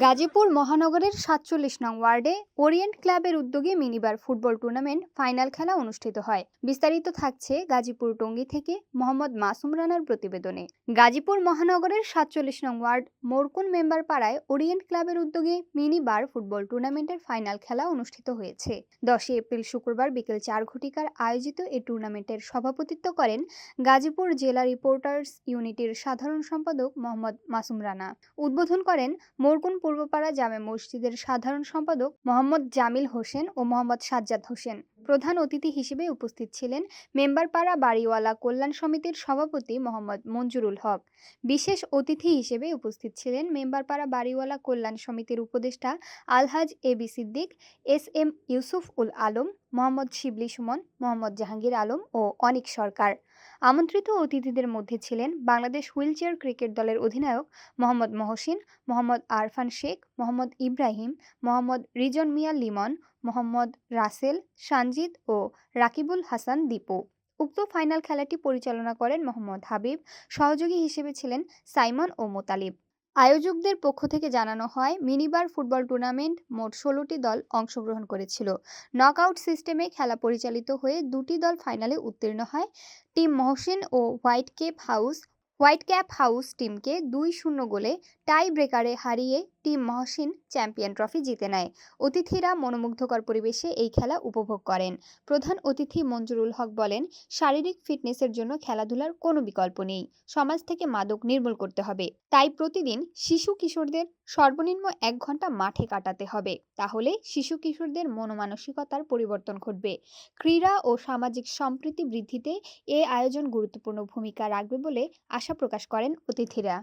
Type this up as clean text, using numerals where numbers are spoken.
গাজীপুর মহানগরের ৪৭ নং ওয়ার্ডে ওরিয়েন্ট ক্লাবের উদ্যোগে মিনিবার ফুটবল টুর্নামেন্ট ফাইনাল খেলা অনুষ্ঠিত হয়। বিস্তারিত থাকছে গাজীপুর টঙ্গী থেকে মোহাম্মদ মাসুম রানার প্রতিবেদনে। গাজীপুর মহানগরের ৪৭ নং ওয়ার্ড মোরকুন মেম্বার পাড়ায় ওরিয়েন্ট ক্লাবের উদ্যোগে মিনিবার ফুটবল টুর্নামেন্টের ফাইনাল খেলা অনুষ্ঠিত হয়েছে। ১০ এপ্রিল শুক্রবার বিকেল ৪ ঘটিকার আয়োজিত এই টুর্নামেন্টের সভাপতিত্ব করেন গাজীপুর জেলা রিপোর্টার্স ইউনিটির সাধারণ সম্পাদক মোহাম্মদ মাসুম রানা। উদ্বোধন করেন মোরকুন পূর্বপাড়া জামে মসজিদের সাধারণ সম্পাদক মোহাম্মদ জামিল হোসেন ও মোহাম্মদ সাজ্জাদ হোসেন। প্রধান অতিথি হিসেবে উপস্থিত ছিলেন মেম্বারপাড়া বাড়িওয়ালা কল্যাণ সমিতির সভাপতি মোহাম্মদ মঞ্জুরুল হক। বিশেষ অতিথি হিসেবে উপস্থিত ছিলেন মেম্বারপাড়া বাড়িওয়ালা কল্যাণ সমিতির উপদেষ্টা Alhaj AB Siddique, S M Yusuf ul Alam, Mohammad Shibli Sumon, Mohammad Jahangir Alam ও অনিক সরকার। আমন্ত্রিত অতিথিদের মধ্যে ছিলেন বাংলাদেশ হুইলচেয়ার ক্রিকেট দলের অধিনায়ক মোহাম্মদ মহসিন, মোহাম্মদ আরফান শেখ, মোহাম্মদ ইব্রাহিম, মোহাম্মদ রিজন মিয়া লিমন, মোহাম্মদ রাসেল, সানজিদ ও রাকিবুল হাসান দীপু। উক্ত ফাইনাল খেলাটি পরিচালনা করেন মোহাম্মদ হাবিব। সহযোগী হিসেবে ছিলেন সাইমন ও মোতালিব। আয়োজকদের পক্ষ থেকে জানানো হয়, মিনিবার ফুটবল টুর্নামেন্ট মোট ১৬টি দল অংশগ্রহণ করেছিল। নকআউট সিস্টেমে খেলা পরিচালিত হয়ে দুটি দল ফাইনালে উত্তীর্ণ হয়। টিম মহসিন ও হোয়াইট ক্যাপ হাউস টিমকে ২-০ গোলে টাই ব্রেকারে হারিয়ে টিম মহসিন চ্যাম্পিয়ন ট্রফি জিতে নেয়। অতিথিরা মনোমুগ্ধকর পরিবেশে এই খেলা উপভোগ করেন। প্রধান অতিথি মঞ্জুরুল হক বলেন, শারীরিক ফিটনেসের জন্য খেলাধুলার কোনো বিকল্প নেই। সমাজ থেকে মাদক নির্মূল করতে হবে। তাই প্রতিদিন শিশু কিশোরদের সর্বনিম্ন ১ ঘন্টা মাঠে কাটাতে হবে। তাহলে শিশু কিশোরদের মনোমানসিকতার পরিবর্তন ঘটবে। ক্রীড়া ও সামাজিক সম্প্রীতি বৃদ্ধিতে এ আয়োজন গুরুত্বপূর্ণ ভূমিকা রাখবে বলে আশা প্রকাশ করেন অতিথিরা।